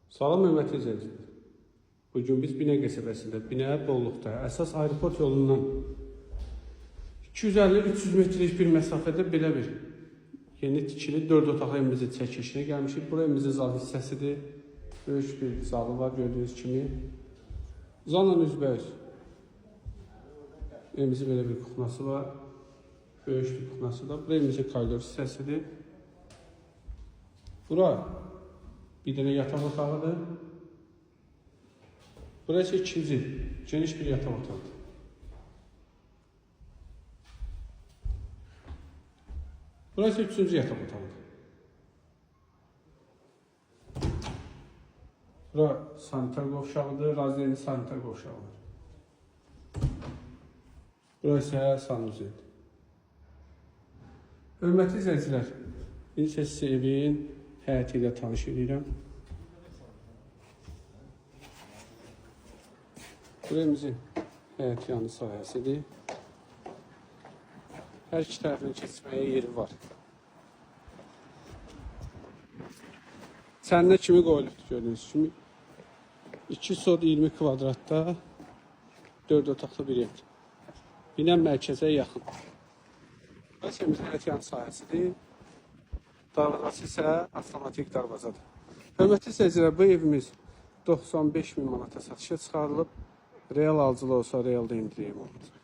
Salam hörmətli izləyicilər. Bugün biz Binə qəsəbəsində, Binə Bolluqda, əsas aeroport yolundan 250-300 metrlik bir məsafədə belə bir yeni tikili 4 otaqlı evimizin çəkilişinə gəlmişik. Bura evimizin zal hissəsidir. Böyük bir zalı var gördüyünüz kimi. Zalla üzbəüz. Evimizin belə bir kuxnası var. Böyük bir kuxnası da. Bura evimizin koridor hissəsidir. Bura bir dənə yataq otağıdır. Burası ikinci, geniş bir yataq otağıdır. Burası üçüncü yataq otağıdır. Bura sanitar qovşağıdır, raziyeli sanitar qovşağıdır. Burası isə sanuzidir. Hörmətli izləyicilər, indi sizə evin həyəti ilə tanış edirəm. Burayımızın həyət yanı sahəsidir. Hər iki tərəfini keçməyə yeri var. Çənnə kimi qoyulubdur gördüyünüz kimi. 2 sot 20 kvadratda 4 otaqlı bir evdir. Binə mərkəzə yaxın. Burası həyət yanı sahəsidir. Darvazası isə avtomatik darvazadır. Hörmətli izləyicilər, bu evimiz 95.000 manata satışa çıxarılıb. Real alıcılı olsa realda indirim olacaq.